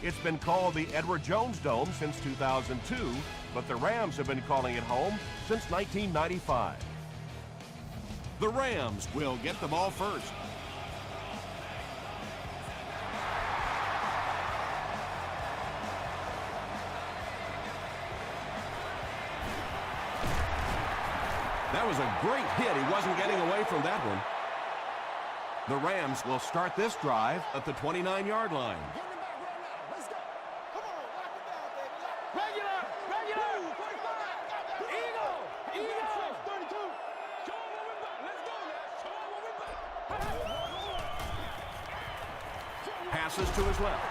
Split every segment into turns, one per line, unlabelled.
It's been called the Edward Jones Dome since 2002, but the Rams have been calling it home since 1995. The Rams will get the ball first. That was a great hit. He wasn't getting away from that one. The Rams will start this drive at the 29-yard line. Passes to his left.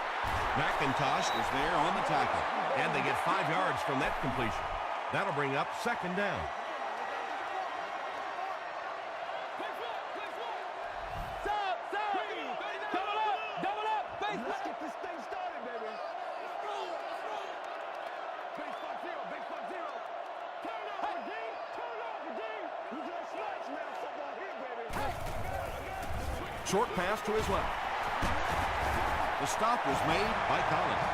McIntosh is there on the tackle. And they get 5 yards from that completion. That'll bring up second down. Short pass to his left. The stop was made by Collins.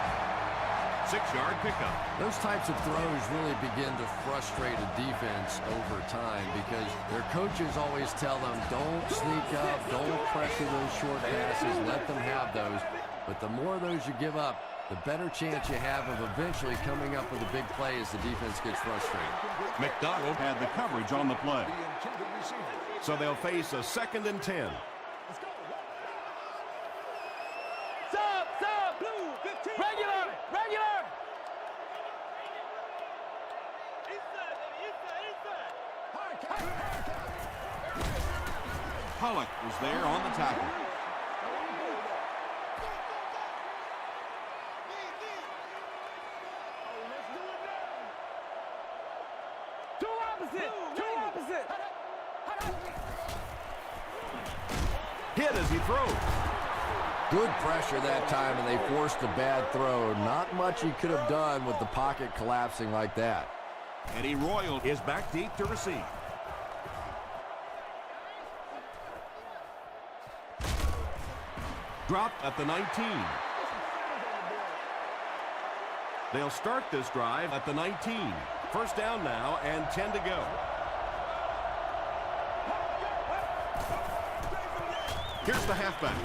6-yard pickup.
Those types of throws really begin to frustrate a defense over time because their coaches always tell them, don't sneak up, don't pressure those short passes, let them have those. But the more of those you give up, the better chance you have of eventually coming up with a big play as the defense gets frustrated.
McDonald had the coverage on the play. So they'll face a 2nd and 10. Pollock was there on the tackle.
Two opposite.
Hit as he throws.
Good pressure that time, and they forced a bad throw. Not much he could have done with the pocket collapsing like that.
Eddie Royal is back deep to receive. Dropped at the 19. They'll start this drive at the 19. First down now and 10 to go. Here's the halfback.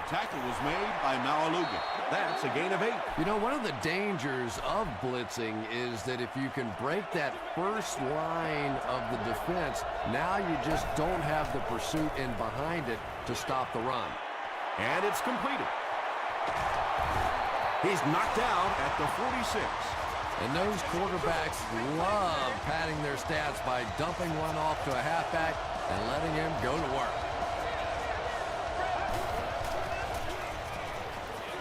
Tackle was made by Malaluga. That's a gain of 8.
You know, one of the dangers of blitzing is that if you can break that first line of the defense, now you just don't have the pursuit in behind it to stop the run.
And it's completed. He's knocked out at the 46.
And those quarterbacks love padding their stats by dumping one off to a halfback and letting him go to work.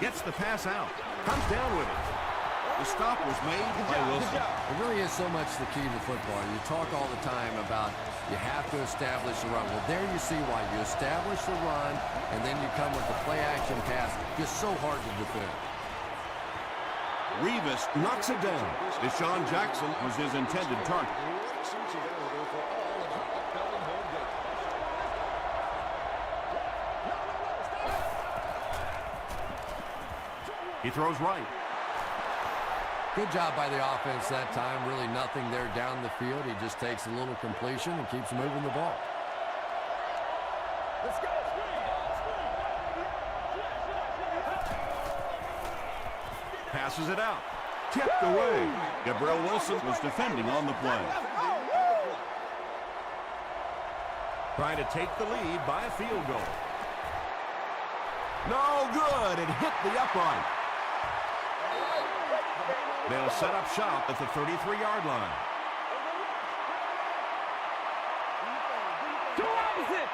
Gets the pass out. Comes down with it. The stop was made by Wilson.
It really is so much the key to football. You talk all the time about you have to establish the run. Well, there you see why. You establish the run, and then you come with the play-action pass. Just so hard to defend.
Revis knocks it down. Deshaun Jackson was his intended target. He throws right.
Good job by the offense that time. Really nothing there down the field. He just takes a little completion and keeps moving the ball.
Let's go.
Passes it out. Tipped away. Gabriel Wilson was defending on the play. Trying to take the lead by a field goal. No good. It hit the upright. They'll set up shop at the 33-yard line.
Two opposite.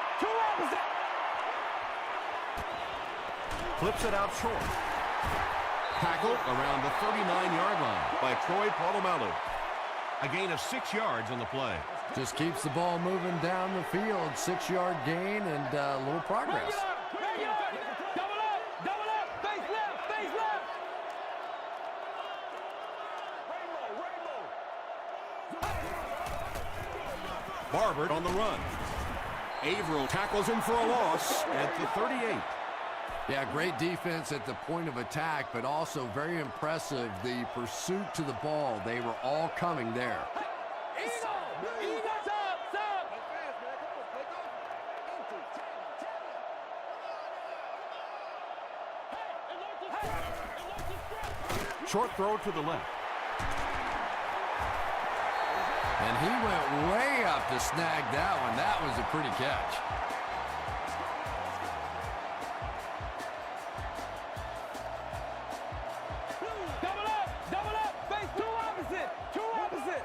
Flips it out short. Tackled around the 39-yard line by Troy Polamalu. A gain of 6 yards on the play.
Just keeps the ball moving down the field. 6-yard gain and a little progress.
Double up, face left.
Barber on the run. Averill tackles him for a loss at the 38.
Yeah, great defense at the point of attack, but also very impressive the pursuit to the ball. They were all coming there.
Short throw to the left.
And he went way up to snag that one. That was a pretty catch.
Double up, face two opposite.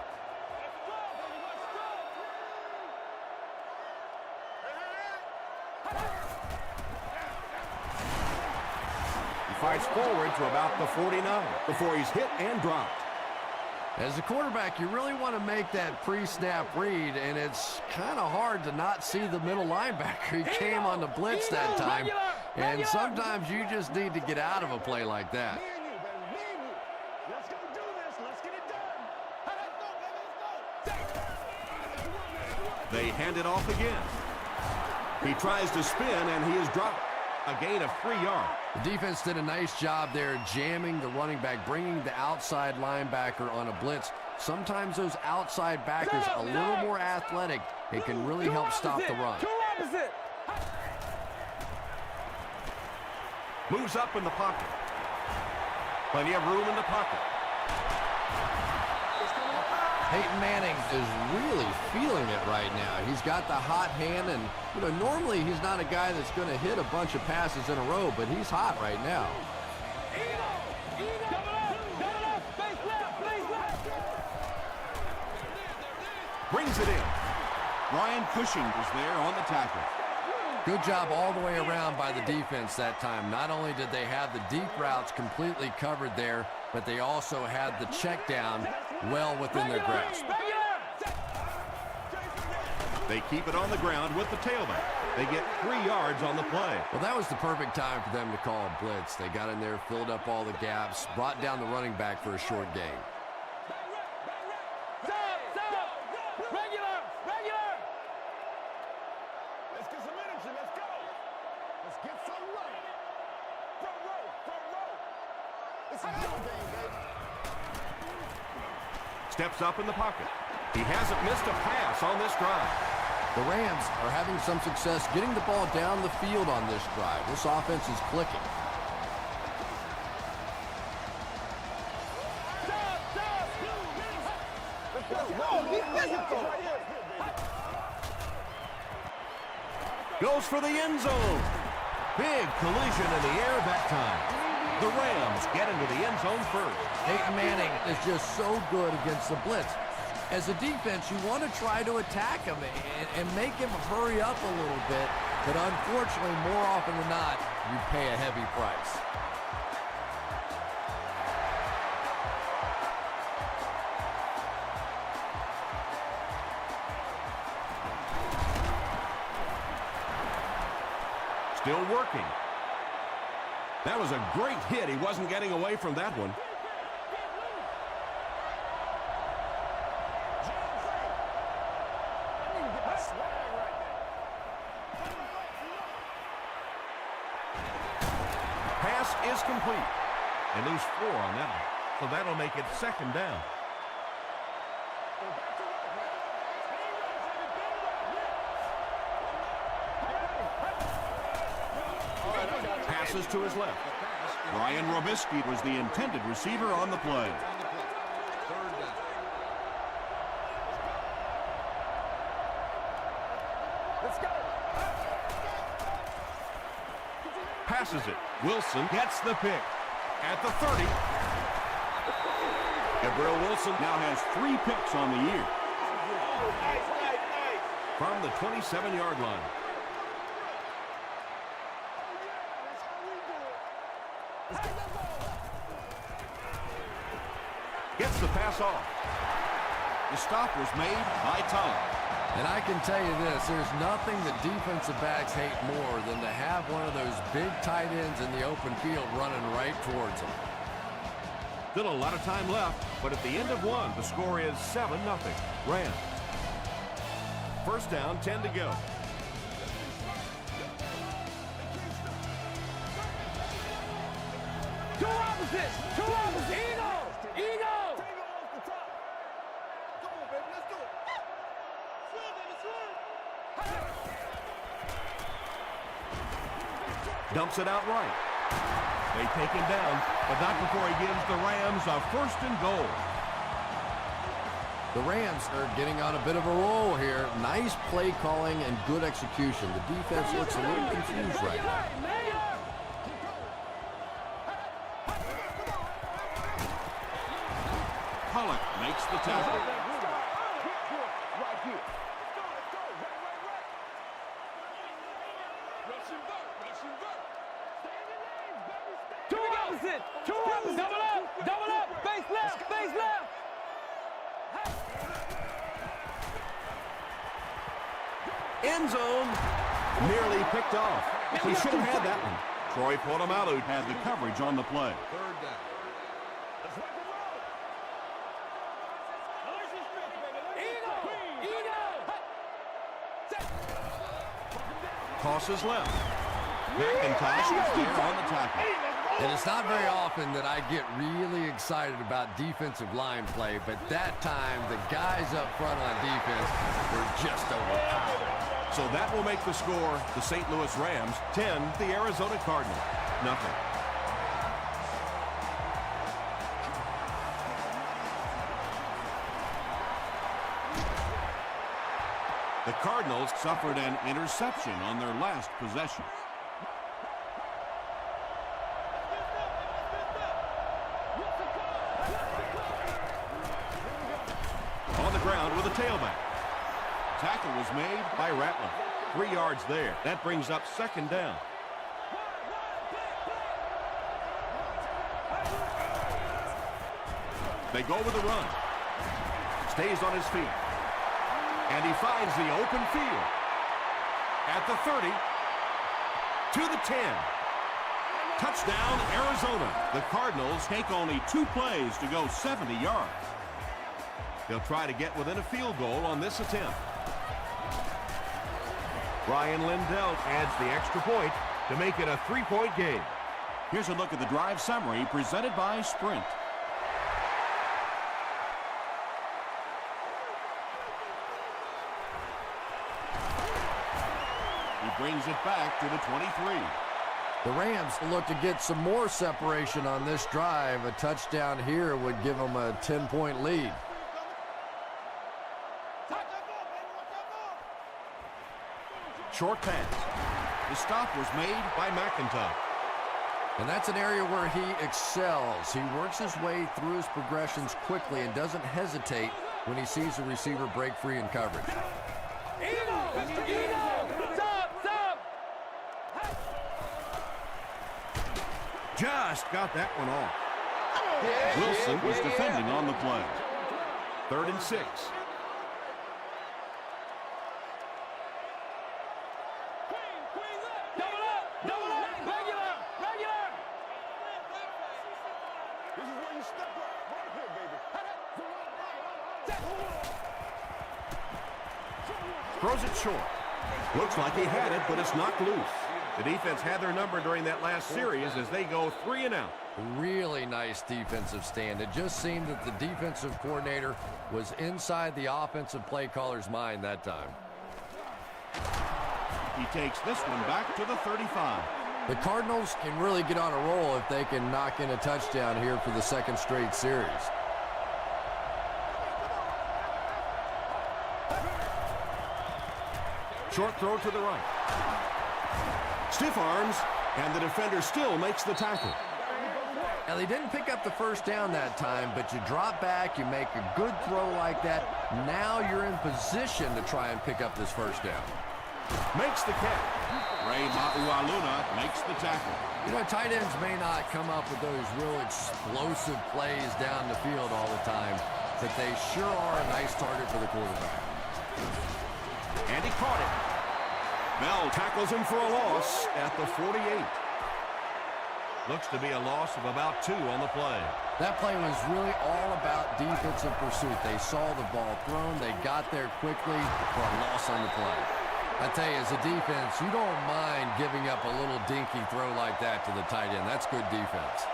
He fights forward to about the 49 before he's hit and dropped.
As a quarterback, you really want to make that pre-snap read, and it's kind of hard to not see the middle linebacker. He came on the blitz that time, and sometimes you just need to get out of a play like that.
Let's go do this. Let's get it done.
They hand it off again. He tries to spin, and he is dropped. A gain of 3 yards.
The defense did a nice job there jamming the running back, bringing the outside linebacker on a blitz. Sometimes those outside backers a little more athletic. It can really help stop the run.
Two opposite.
Moves up in the pocket. Plenty of room in the pocket.
Peyton Manning is really feeling it right now. He's got the hot hand, and normally he's not a guy that's going to hit a bunch of passes in a row, but he's hot right now.
Brings it in. Brian Cushing was there on the tackle.
Good job all the way around by the defense that time. Not only did they have the deep routes completely covered there, but they also had the check down well within their grasp.
They keep it on the ground with the tailback. They get 3 yards on the play.
Well, that was the perfect time for them to call a blitz. They got in there, filled up all the gaps, brought down the running back for a short gain.
Regular. Let's get some energy. Let's go. Let's get some right. Front row. This is your game, baby.
Steps up in the pocket. He hasn't missed a pass on this drive.
The Rams are having some success getting the ball down the field on this drive. This offense is clicking.
Goes for the end zone. Big collision in the air that time. The Rams get into the end zone first.
Peyton Manning is just so good against the blitz. As a defense, you want to try to attack him and make him hurry up a little bit, but unfortunately, more often than not, you pay a heavy price.
Still working. That was a great hit. He wasn't getting away from that one. Pass is complete. They lose 4 on that one. So that'll make it second down. Passes to his left. Brian Robisky was the intended receiver on the play.
Let's go.
Passes it. Wilson gets the pick at the 30. Gabriel Wilson now has 3 picks on the year. From the 27-yard line. Gets the pass off. The stop was made by Tom.
And I can tell you this, there's nothing that defensive backs hate more than to have one of those big tight ends in the open field running right towards them.
Still a lot of time left, but at the end of one, the score is 7-0. Rams. First down, 10 to go.
Two opposites. Two opposites. Eagle. Eagle.
Tango off the top. Come on, baby. Let's do it. Swim, baby, swim.
Dumps it out right. They take him down, but not before he gives the Rams a 1st and goal.
The Rams are getting on a bit of a roll here. Nice play calling and good execution. The defense looks a little confused right now.
Pollock makes the tackle.
Right here.
Two opposites. Two opposites. Double up. Double up. Face left. Face left.
End zone. Nearly picked off. He should have had that one. Troy Polamalu had the coverage on the play.
Third down. Let's rock and roll.
Eagle. Eagle.
Tosses left. McIntosh is there on the tackle.
And it's not very often that I get really excited about defensive line play, but that time the guys up front on defense were just overpowered.
So that will make the score the St. Louis Rams 10, the Arizona Cardinals nothing. The Cardinals suffered an interception on their last possession. On the ground with a tailback. Tackle was made by Rattler. 3 yards there. That brings up 2nd down. They go with a run. Stays on his feet. And he finds the open field. At the 30. To the 10. Touchdown, Arizona. The Cardinals take only 2 plays to go 70 yards. They'll try to get within a field goal on this attempt. Brian Lindell adds the extra point to make it a 3-point game. Here's a look at the drive summary presented by Sprint. He brings it back to the 23.
The Rams look to get some more separation on this drive. A touchdown here would give them a 10-point lead.
Short pass. The stop was made by McIntosh.
And that's an area where he excels. He works his way through his progressions quickly and doesn't hesitate when he sees a receiver break free in coverage.
Eagle. Eagle. Stop. Stop.
Just got that one off. Wilson was defending on the play. 3rd and 6. Throws it short. Looks like he had it, but it's knocked loose. The defense had their number during that last series as they go 3 and out.
Really nice defensive stand. It just seemed that the defensive coordinator was inside the offensive play caller's mind that time.
He takes this one back to the 35.
The Cardinals can really get on a roll if they can knock in a touchdown here for the 2nd straight series.
Short throw to the right. Stiff arms, and the defender still makes the tackle.
Now, they didn't pick up the 1st down that time, but you drop back, you make a good throw like that. Now you're in position to try and pick up this 1st down.
Makes the catch. Ray Maualuna makes the tackle.
You know, tight ends may not come up with those real explosive plays down the field all the time, but they sure are a nice target for the quarterback.
And he caught it. Bell tackles him for a loss at the 48. Looks to be a loss of about 2 on the play.
That play was really all about defensive pursuit. They saw the ball thrown. They got there quickly for a loss on the play. I tell you, as a defense, you don't mind giving up a little dinky throw like that to the tight end. That's good defense.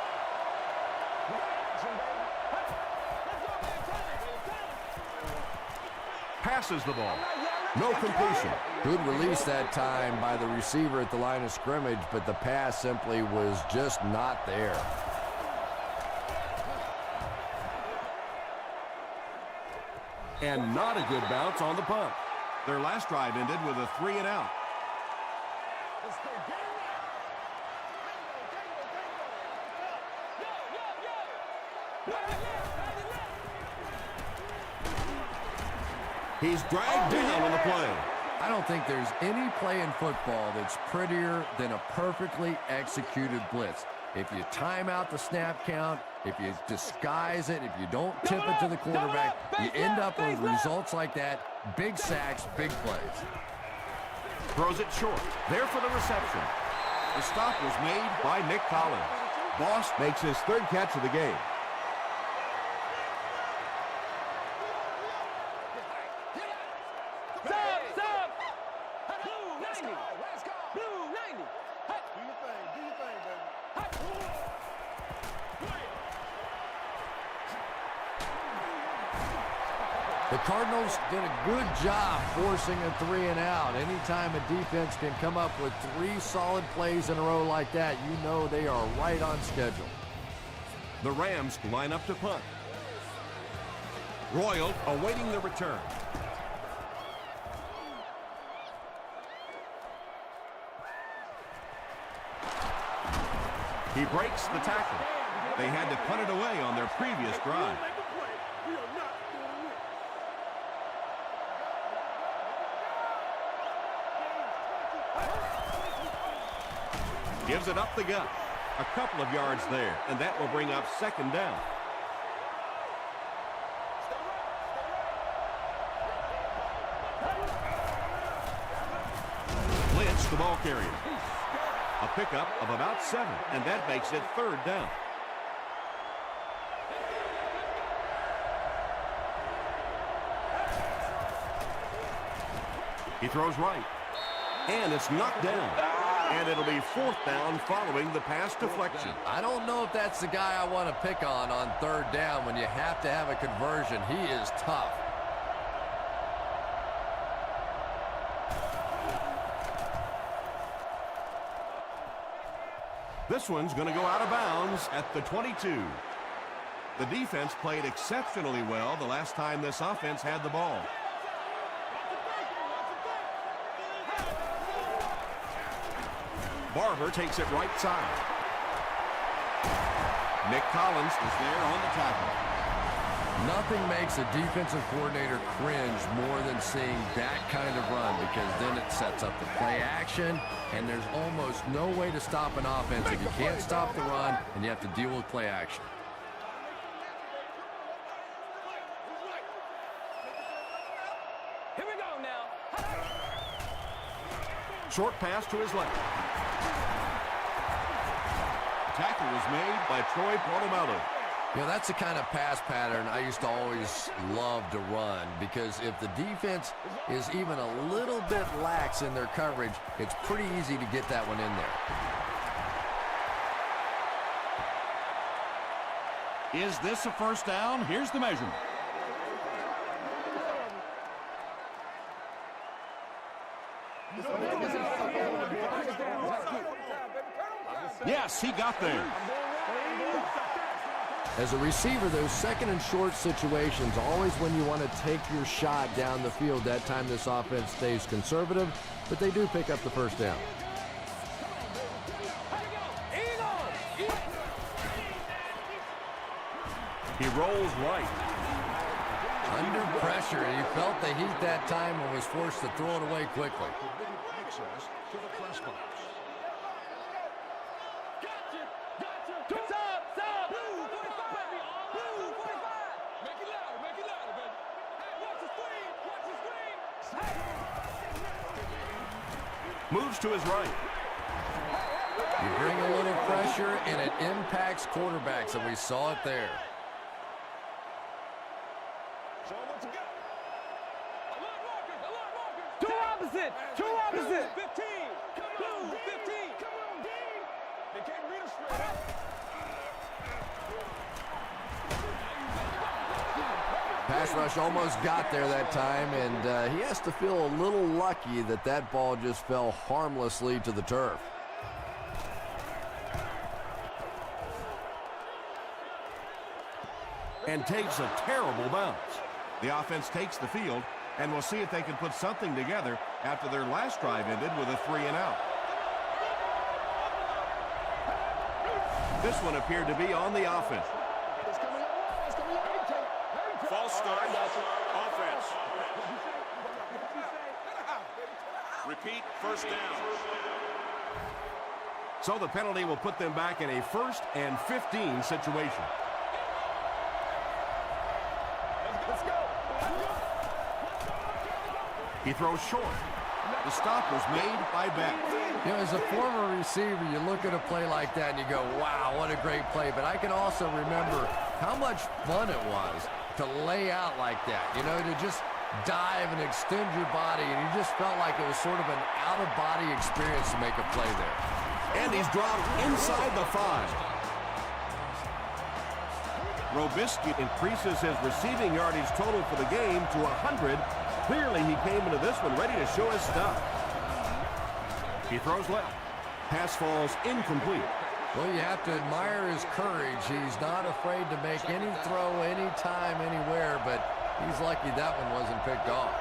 Passes the ball. No completion.
Good release that time by the receiver at the line of scrimmage, but the pass simply was just not there.
And not a good bounce on the punt. Their last drive ended with a 3-and-out. He's dragged down on the play.
I don't think there's any play in football that's prettier than a perfectly executed blitz. If you time out the snap count, if you disguise it, if you don't tip it to the quarterback, you end up with results like that. Big sacks, big plays.
Throws it short. There for the reception. The stop was made by Nick Collins. Boss makes his third catch of the game.
The Cardinals did a good job forcing a 3-and-out. Anytime a defense can come up with 3 solid plays in a row like that, you know they are right on schedule.
The Rams line up to punt. Royal awaiting the return. He breaks the tackle. They had to punt it away on their previous drive. Gives it up the gut. A couple of yards there, and that will bring up second down. Lynch, the ball carrier. A pickup of about 7, and that makes it third down. He throws right, and it's knocked down. And it'll be fourth down following the pass deflection.
I don't know if that's the guy I want to pick on third down when you have to have a conversion. He is tough.
This one's going to go out of bounds at the 22. The defense played exceptionally well the last time this offense had the ball. Barber takes it right side. Nick Collins is there on the tackle.
Nothing makes a defensive coordinator cringe more than seeing that kind of run, because then it sets up the play action, and there's almost no way to stop an offense if you can't stop the run and you have to deal with play action.
Here we go now.
Short pass to his left. Tackle was made by Troy Polamalu.
You know, that's the kind of pass pattern I used to always love to run, because if the defense is even a little bit lax in their coverage, it's pretty easy to get that one in there.
Is this a first down? Here's the measurement. Yes, he got there.
As a receiver, those second and short situations, always when you want to take your shot down the field. That time this offense stays conservative, but they do pick up the first down.
He rolls right.
Under pressure, he felt the heat that time and was forced to throw it away quickly.
Access to the press box.
Moves to his right.
You bring a little pressure, and it impacts quarterbacks, and we saw it there.
Two opposite. 15. Come on, 15. Come on, Dean. They can't read us straight.
Pass rush almost got there that time, and he has to feel a little lucky that that ball just fell harmlessly to the turf.
And takes a terrible bounce. The offense takes the field, and we'll see if they can put something together after their last drive ended with a 3-and-out. This one appeared to be on the offense.
False start. Offense. Repeat, first down.
So the penalty will put them back in a 1st and 15 situation. He throws short. The stop was made by Beck.
You know, as a former receiver, you look at a play like that and you go, wow, what a great play. But I can also remember how much fun it was to lay out like that. You know, to just dive and extend your body. And you just felt like it was sort of an out-of-body experience to make a play there.
And he's dropped inside the 5. Robisky increases his receiving yardage total for the game to 100. Clearly, he came into this one ready to show his stuff. He throws left. Pass falls incomplete.
Well, you have to admire his courage. He's not afraid to make any throw, anytime, anywhere, but he's lucky that one wasn't picked off.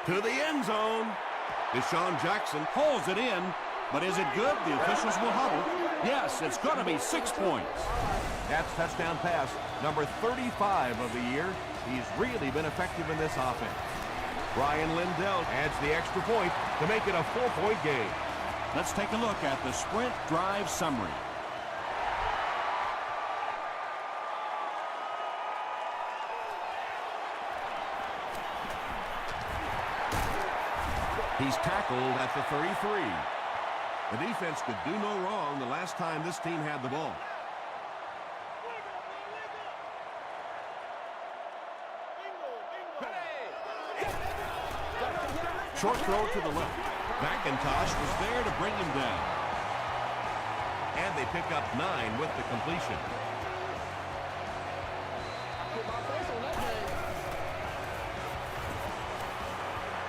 To the end zone. Deshaun Jackson pulls it in, but is it good? The officials will huddle. Yes, it's going to be 6 points. That's touchdown pass number 35 of the year. He's really been effective in this offense. Ryan Lindell adds the extra point to make it a 4-point game. Let's take a look at the sprint drive summary. He's tackled at the 33. The defense could do no wrong the last time this team had the ball. Short throw to the left. McIntosh was there to bring him down. And they pick up 9 with the completion.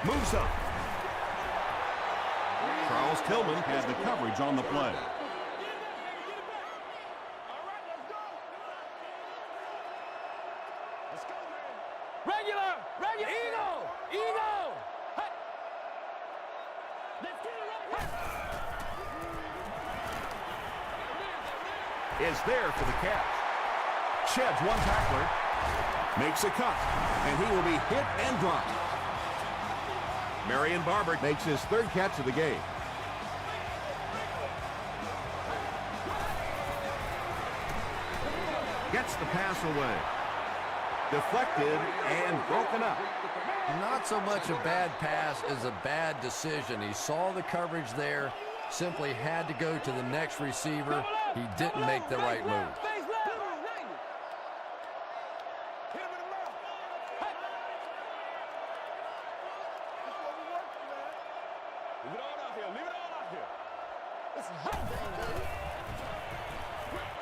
Moves up. Charles Tillman had the coverage on the play.
Regular! Eagle! Hey. Let's get it
Is there for the catch. Sheds one tackler. Makes a cut. And he will be hit and dropped. Marion Barber makes his 3rd catch of the game. Gets the pass away. Deflected and broken up.
Not so much a bad pass as a bad decision. He saw the coverage there, simply had to go to the next receiver. He didn't make the right move.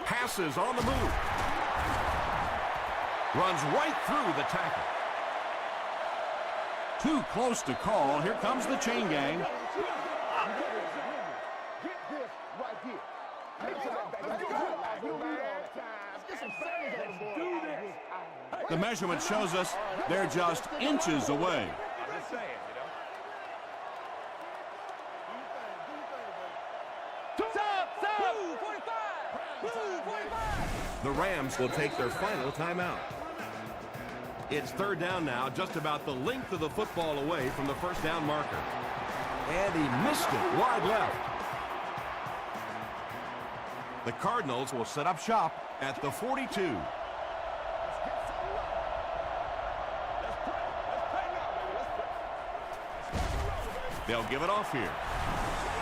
Passes on the move. Runs right through the tackle. Too close to call. Here comes the chain gang.
Get this right here. Make sure that
The measurement shows us they're just inches away.
I'm just saying, you know. Stop! 245!
The Rams will take their final timeout. It's 3rd down now, just about the length of the football away from the 1st down marker. And he missed it wide left. The Cardinals will set up shop at the 42. They'll give it off here.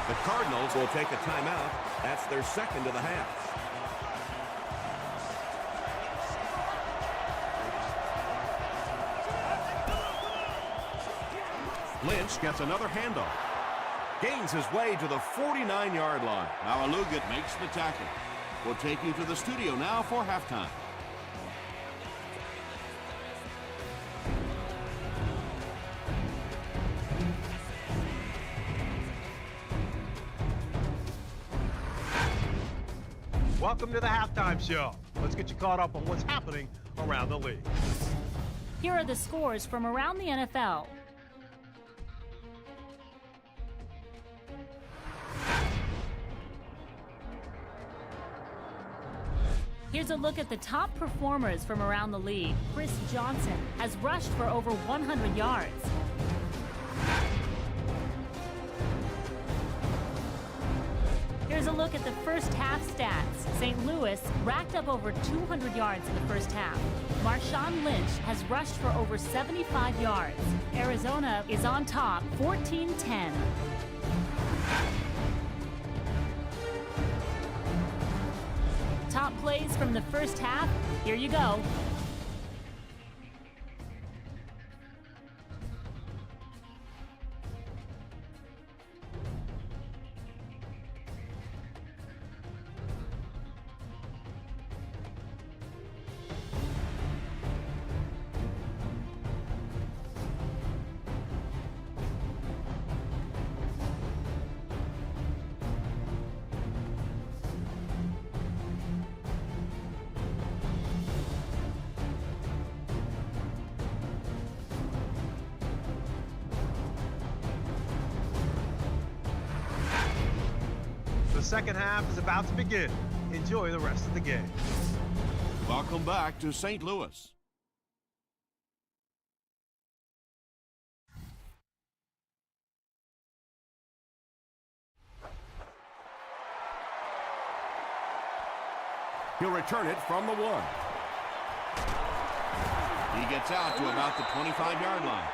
The Cardinals will take a timeout. That's their 2nd of the half. Lynch gets another handoff. Gains his way to the 49-yard line. Now Alugat makes the tackle. We'll take you to the studio now for halftime.
Welcome to the halftime show. Let's get you caught up on what's happening around the league.
Here are the scores from around the NFL. Here's a look at the top performers from around the league. Chris Johnson has rushed for over 100 yards. Here's a look at the first half stats. St. Louis racked up over 200 yards in the first half. Marshawn Lynch has rushed for over 75 yards. Arizona is on top, 14-10. Top plays from the first half, here you go.
The second half is about to begin. Enjoy the rest of the game.
Welcome back to St. Louis. He'll return it from the 1. He gets out to about the 25-yard line.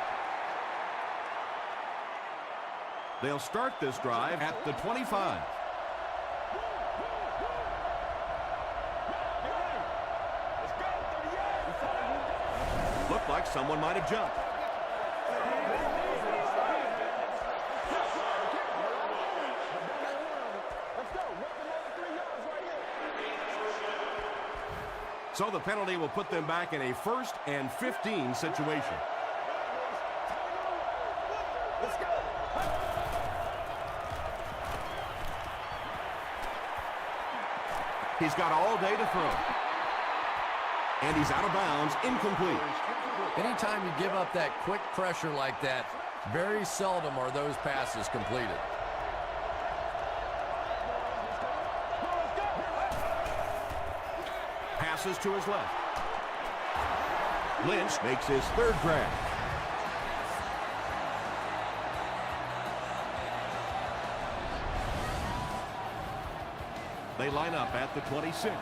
They'll start this drive at the 25. Looked like someone might have jumped. So the penalty will put them back in a 1st and 15 situation. He's got all day to throw. And he's out of bounds, incomplete.
Anytime you give up that quick pressure like that, very seldom are those passes completed.
Passes to his left. Lynch makes his 3rd grab. They line up at the 26.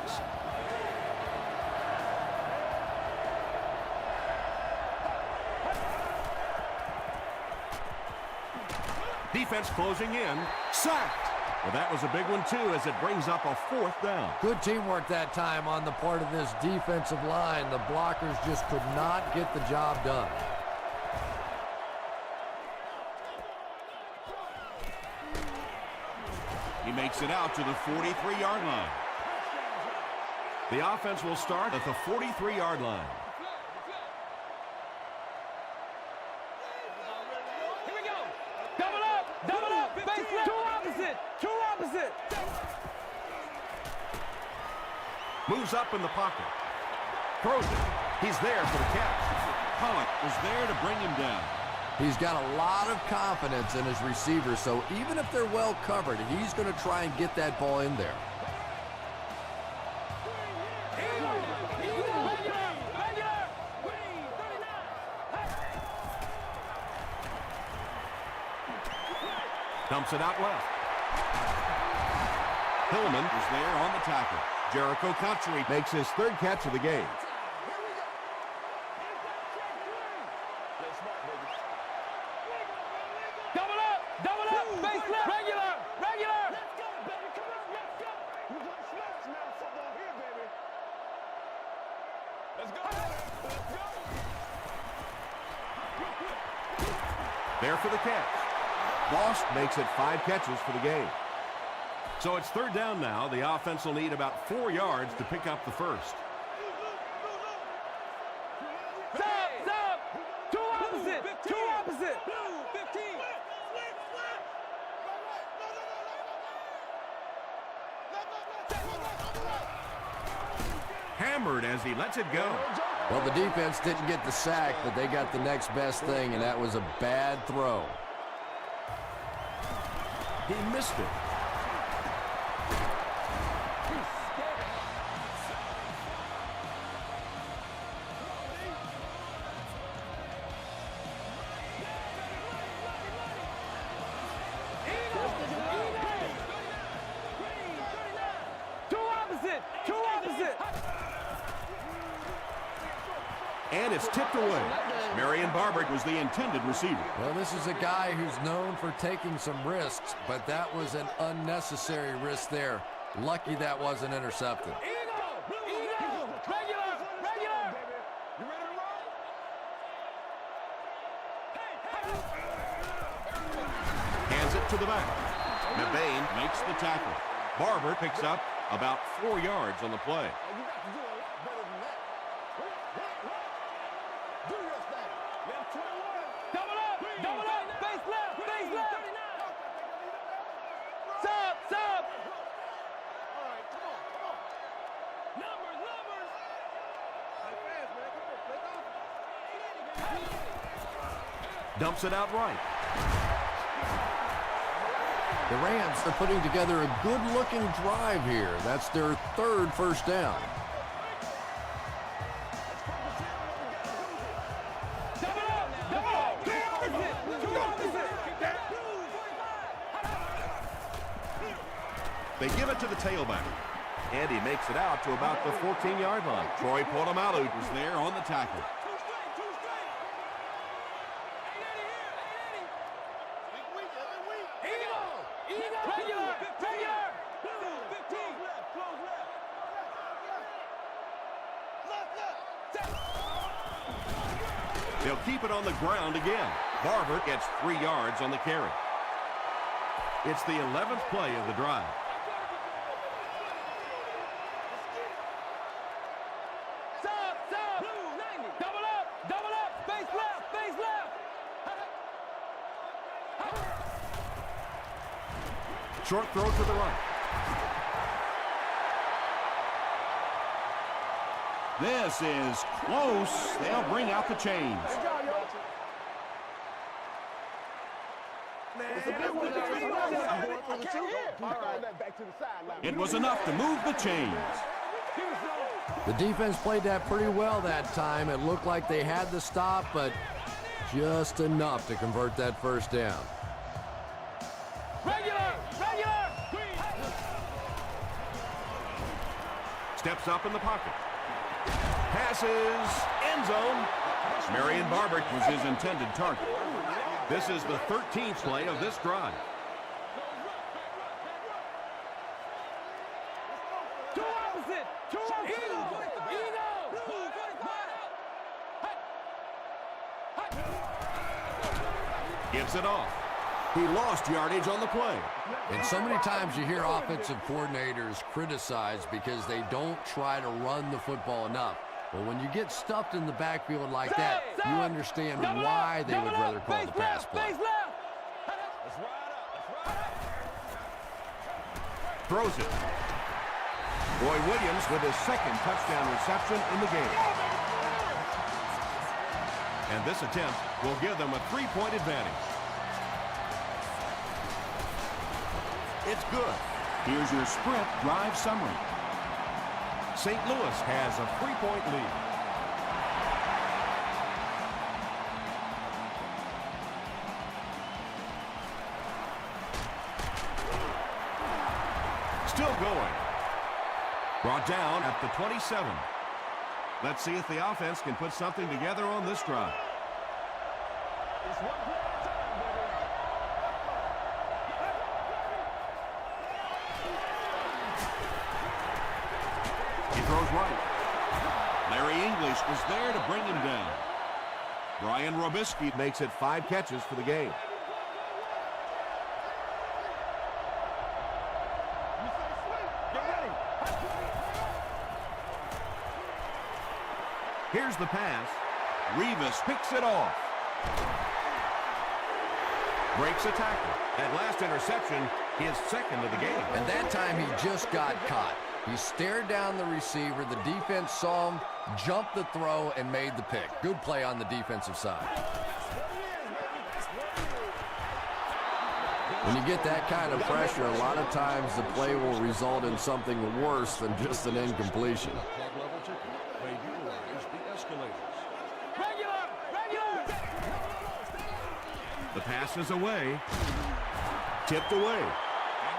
Defense closing in. Sacked. Well, that was a big one, too, as it brings up a 4th down.
Good teamwork that time on the part of this defensive line. The blockers just could not get the job done.
He makes it out to the 43-yard line. The offense will start at the 43-yard line.
Here we go. Double up, base left. Two opposite.
Moves up in the pocket. Throws it. He's there for the catch. Pollock was there to bring him down.
He's got a lot of confidence in his receivers, so even if they're well covered, he's going to try and get that ball in there.
Dumps it out left. Hillman is there on the tackle. Jericho Country makes his 3rd catch of the game.
Double up, base left. Regular.
Let's go, baby. Come on, let's go. We're going to smash now football here, baby. Let's go.
There for the catch. Boss makes it 5 catches for the game. So it's third down now. The offense will need about 4 yards to pick up the first.
Stop! Two opposite! 15.
Hammered as he lets it go.
Well, the defense didn't get the sack, but they got the next best thing, and that was a bad throw.
He missed it.
Two opposite!
And it's tipped away. Marion Barbert was the intended receiver.
Well, this is a guy who's known for taking some risks, but that was an unnecessary risk there. Lucky that wasn't intercepted.
Regular!
You ready to roll?
Hands it to the back. Mebane makes the tackle. Barber picks up about 4 yards on the play.
Oh, you got to do a lot better than that. Do your thing. Left 21.
Double up! Base left! Stop!
All right, come on.
Numbers!
Play fast, man. Come on, play
Dumps it out right.
The Rams are putting together a good-looking drive here. That's their third first down.
Double up! Two opposite!
They give it to the tailback. And he makes it out to about the 14-yard line. Troy Polamalu was there on the tackle. They'll keep it on the ground again. Barber gets 3 yards on the carry. It's the 11th play of the drive.
Stop! Double up! Base left!
Short throw to the right. This is close. They'll bring out the chains. It was enough to move the chains.
The defense played that pretty well that time. It looked like they had the stop, but just enough to convert that first down.
Regular!
Steps up in the pocket. Passes, end zone. Marion Barbert was his intended target. This is the 13th play of this drive.
Two opposite!
Gives it off. He lost yardage on the play.
And so many times you hear offensive coordinators criticized because they don't try to run the football enough. But when you get stuffed in the backfield like that, you understand why they would rather call the pass play.
Throws it. Roy Williams with his second touchdown reception in the game. And this attempt will give them a 3-point advantage. It's good. Here's your sprint drive summary. St. Louis has a 3-point lead. Still going. Brought down at the 27. Let's see if the offense can put something together on this drive. He throws right. Larry English was there to bring him down. Brian Robisky makes it 5 catches for the game. Here's the pass. Revis picks it off. Breaks a tackle. That last interception, his second of the game.
And that time he just got caught. He stared down the receiver. The defense saw him, jumped the throw, and made the pick. Good play on the defensive side. When you get that kind of pressure, a lot of times the play will result in something worse than just an incompletion.
The pass is away. Tipped away.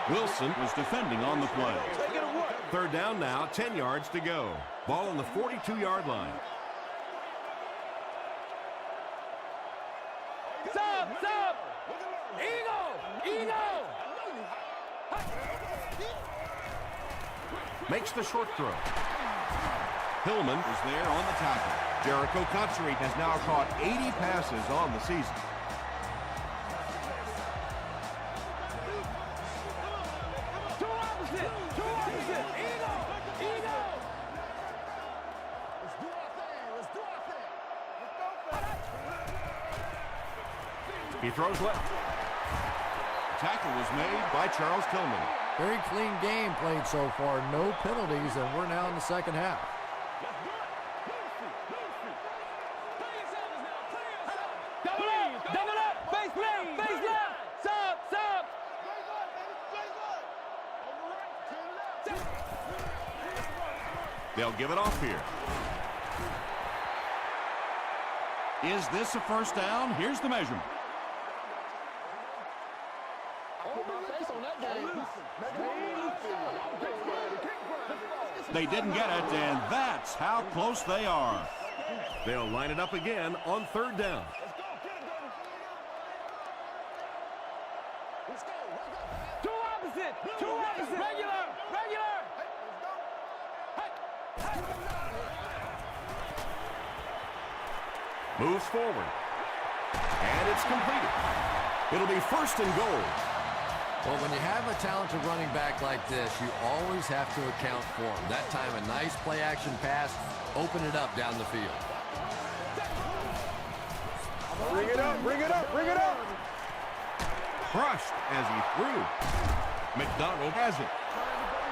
Wilson was defending on the play. Third down now, 10 yards to go. Ball on the 42-yard line.
Sub! Eagle!
Makes the short throw. Hillman is there on the tackle. Jericho Country has now caught 80 passes on the season.
Two opposite! Eagle!
Let's do our thing.
He throws left. Tackle was made by Charles Tillman.
Very clean game played so far. No penalties, and we're now in the second half.
Double up! Face left! Sub!
They'll give it off here. Is this a first down? Here's the measurement. They didn't get it, and that's how close they are. They'll line it up again on third down.
Two opposite! Regular!
Moves forward. And it's completed. It'll be first and goal.
Well, when you have a talented running back like this, you always have to account for him. That time, a nice play-action pass, open it up down the field.
Bring it up!
Crushed as he threw. McDonald has it.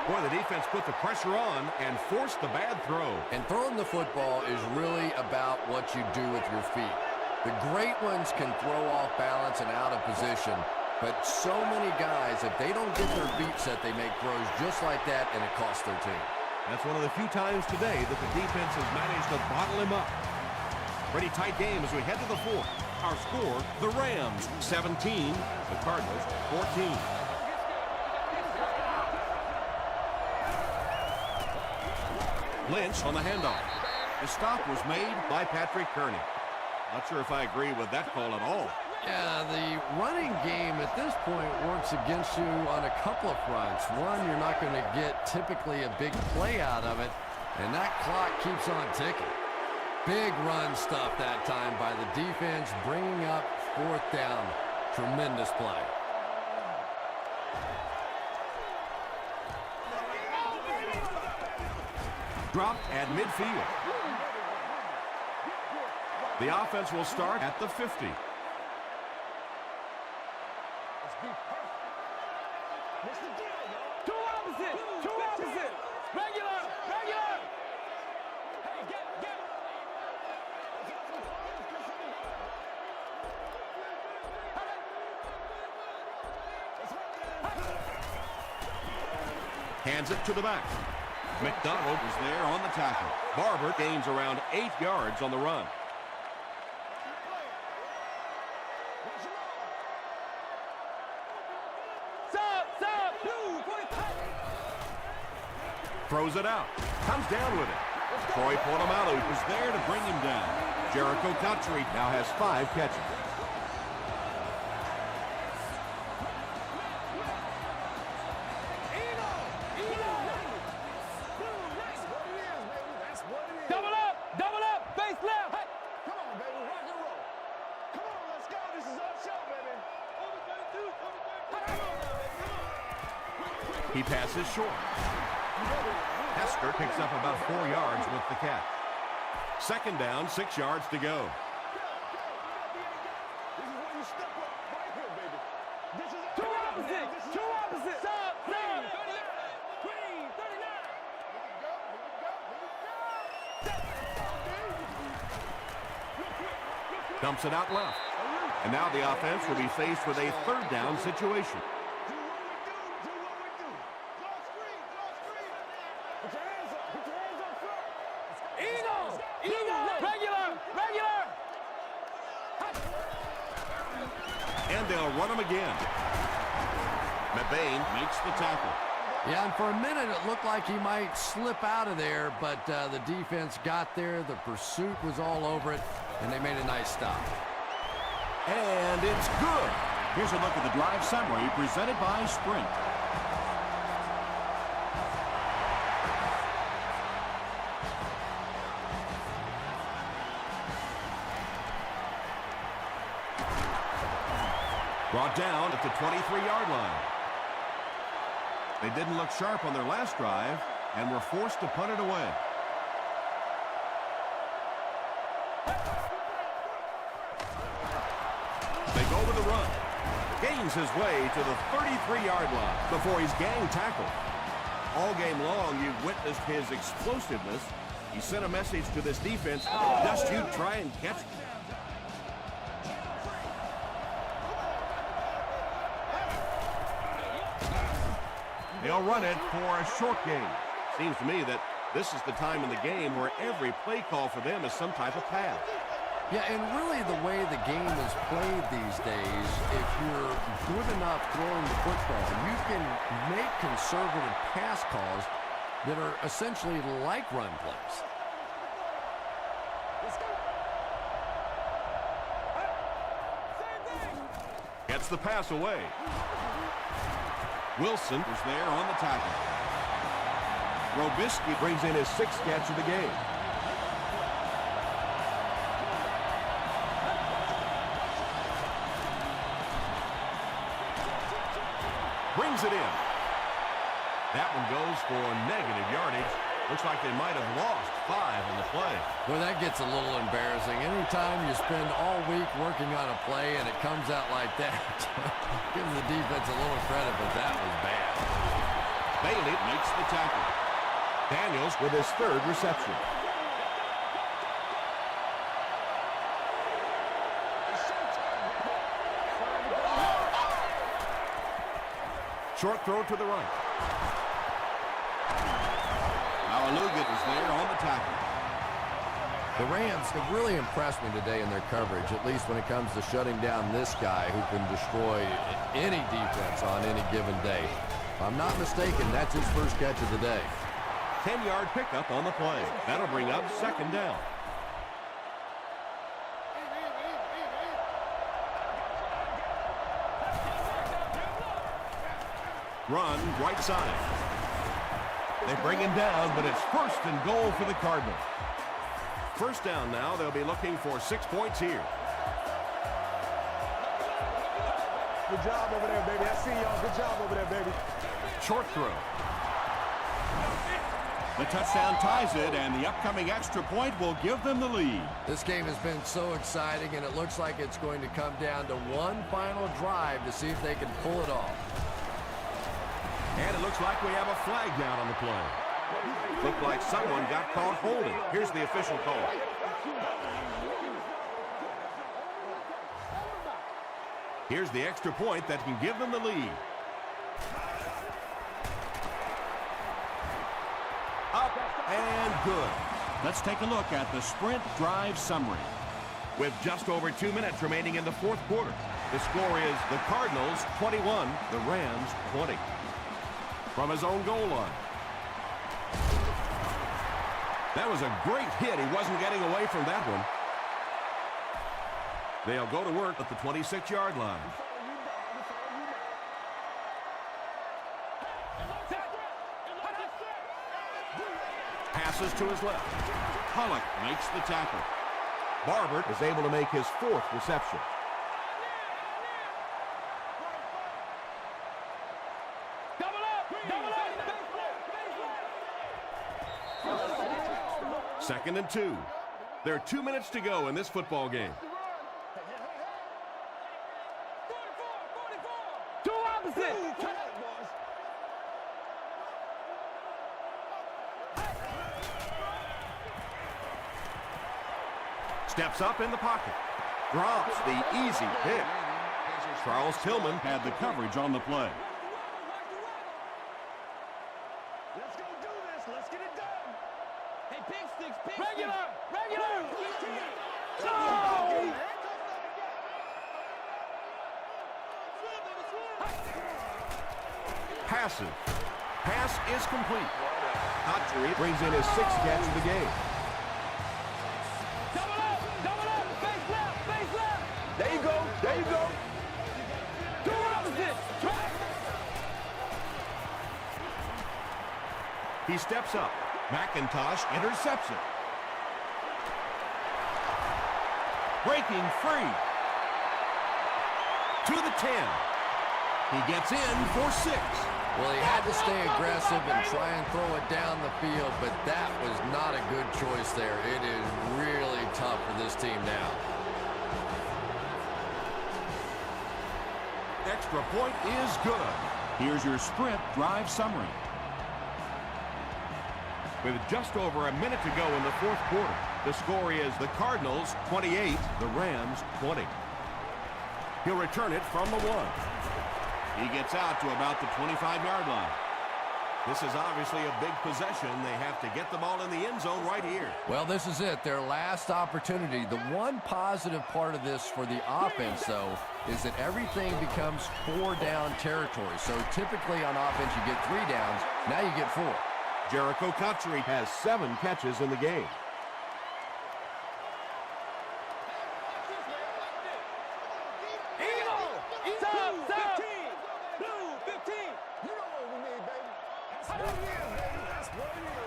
Boy, the defense put the pressure on and forced the bad throw.
And throwing the football is really about what you do with your feet. The great ones can throw off balance and out of position, but so many guys, if they don't get their feet set, they make throws just like that, and it costs their team.
That's one of the few times today that the defense has managed to bottle him up. Pretty tight game as we head to the fourth. Our score, the Rams 17, the Cardinals 14. Lynch on the handoff. The stop was made by Patrick Kearney. Not sure if I agree with that call at all.
Yeah, the running game at this point works against you on a couple of fronts. One, you're not going to get typically a big play out of it, and that clock keeps on ticking. Big run stuff that time by the defense, bringing up fourth down. Tremendous play.
Dropped at midfield. The offense will start at the 50.
Two opposite! Regular! Hey, get!
Hands it to the back. McDonald is there on the tackle. Barber gains around 8 yards on the run. Throws it out. Comes down with it. Troy Polamalu is there to bring him down. Jericho Country now has 5 catches.
Double up! Face left! Hey.
Come on, baby, rock and roll. Come on, let's go. This is our show, baby.
He passes short. Hester picks up about 4 yards with the catch. Second down, 6 yards to go.
This is where you step up right here, baby. This is
Two opposite. Two opposite. Stop. Green. 39.
Dumps it out left. And now the offense will be faced with a third down situation.
Do what we do. Draw screen. Put your hands up. Put your hands up front.
Eagle. Regular.
And they'll run him again. Mebane makes the tackle.
Yeah, and for a minute it looked like he might slip out of there, but the defense got there. The pursuit was all over it, and they made a nice stop.
And it's good. Here's a look at the drive summary presented by Sprint. Brought down at the 23-yard line. They didn't look sharp on their last drive and were forced to punt it away. They go with the run. Gains his way to the 33-yard line before he's gang tackled. All game long, you've witnessed his explosiveness. He sent a message to this defense, just you try and catch it. They'll run it for a short gain. Seems to me that this is the time in the game where every play call for them is some type of pass.
Yeah, and really the way the game is played these days, if you're good enough throwing the football, you can make conservative pass calls that are essentially like run plays.
Gets the pass away. Wilson is there on the tackle. Robisky brings in his 6th catch of the game. Brings it in. That one goes for negative yardage. Looks like they might have lost 5 in the play.
Well, that gets a little embarrassing. Anytime you spend all week working on a play and it comes out like that, give the defense a little credit, but that was bad.
Bailey makes the tackle. Daniels with his 3rd reception. Short throw to the right. Aluga is there on the tackle.
The Rams have really impressed me today in their coverage, at least when it comes to shutting down this guy who can destroy any defense on any given day. If I'm not mistaken, that's his first catch of the day.
10-yard pickup on the play. That'll bring up 2nd down. Run right side. They bring him down, but it's 1st and goal for the Cardinals. First down now. They'll be looking for 6 points here.
Good job over there, baby. I see y'all. Good job over there, baby.
Short throw. The touchdown ties it, and the upcoming extra point will give them the lead.
This game has been so exciting, and it looks like it's going to come down to one final drive to see if they can pull it off.
And it looks like we have a flag down on the play. Looked like someone got caught holding. Here's the official call. Here's the extra point that can give them the lead. Up and good. Let's take a look at the Sprint drive summary. With just over 2 minutes remaining in the 4th quarter, the score is the Cardinals 21, the Rams 20. From his own goal line. That was a great hit. He wasn't getting away from that one. They'll go to work at the 26-yard line. Passes to his left. Pollock makes the tackle. Barber is able to make his 4th reception. Second and 2. There are 2 minutes to go in this football game.
2 opposite.
Steps up in the pocket. Drops the easy pick. Charles Tillman had the coverage on the play.
Let's go do this. Let's get it done.
Hey, pick sticks, pick regular, regular.
Passive. Pass is complete. Autry brings in his 6th catch of the game.
Double up, face left, face left.
There you go. There you go.
2 opposite.
He steps up. McIntosh intercepts it. Breaking free. To the 10. He gets in for 6.
Well, he had to stay aggressive and try and throw it down the field, but that was not a good choice there. It is really tough for this team now.
Extra point is good. Here's your sprint drive summary. With just over a minute to go in the 4th quarter, the score is the Cardinals 28, the Rams 20. He'll return it from the 1. He gets out to about the 25-yard line. This is obviously a big possession. They have to get the ball in the end zone right here.
Well, this is it, their last opportunity. The one positive part of this for the offense, though, is that everything becomes 4-down territory. So typically on offense, you get 3 downs. Now you get 4.
Jericho Cotchery has 7 catches in the game.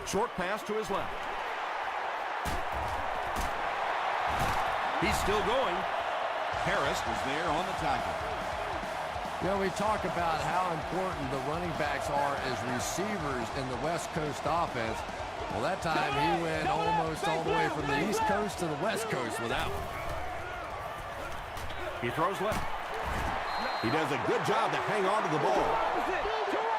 Short pass to his left. He's still going. Harris was there on the tackle.
You know, we talk about how important the running backs are as receivers in the West Coast offense. Well, that time he went almost all the way from the East Coast to the West Coast without one.
He throws left. He does a good job to hang on to the ball.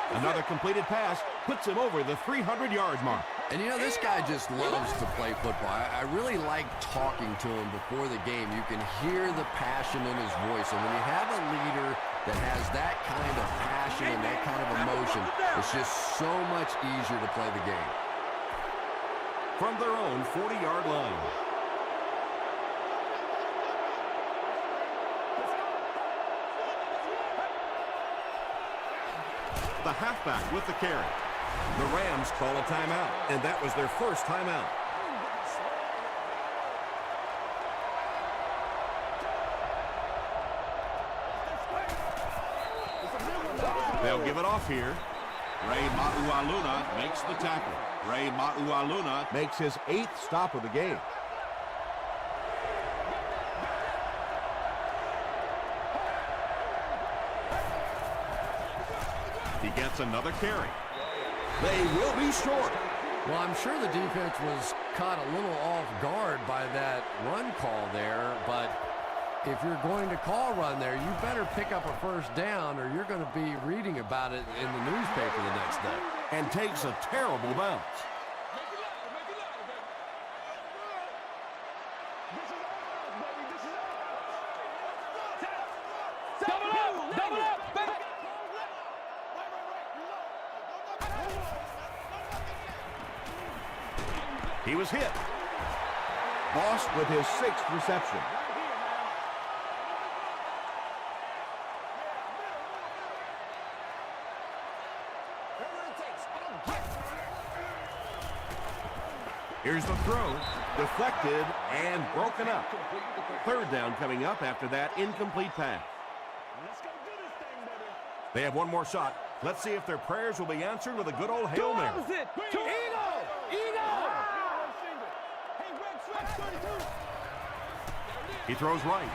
Another completed pass puts him over the 300-yard mark.
And, you know, this guy just loves to play football. I really like talking to him before the game. You can hear the passion in his voice. And when you have a leader that has that kind of passion and that kind of emotion, it's just so much easier to play the game.
From their own 40-yard line. The halfback with the carry. The Rams call a timeout, and that was their first timeout. They'll give it off here. Ray Maualuna makes the tackle. Ray Maualuna makes his 8th stop of the game. He gets another carry. They will be short.
Well, I'm sure the defense was caught a little off guard by that run call there, but if you're going to call run there, you better pick up a first down or you're going to be reading about it in the newspaper the next day.
And takes a terrible bounce.
Double up.
He was hit. Boss with his 6th reception. Here's the throw. Deflected and broken up. 3rd down coming up after that incomplete pass. They have one more shot. Let's see if their prayers will be answered with a good old Hail Mary. He throws right.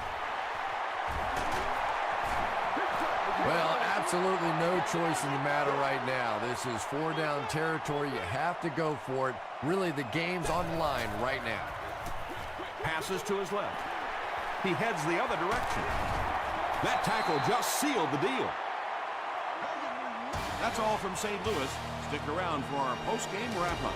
Well, absolutely no choice in the matter right now. This is 4-down territory. You have to go for it. Really, the game's on the line right now.
Passes to his left. He heads the other direction. That tackle just sealed the deal. That's all from St. Louis. Stick around for our post-game wrap-up.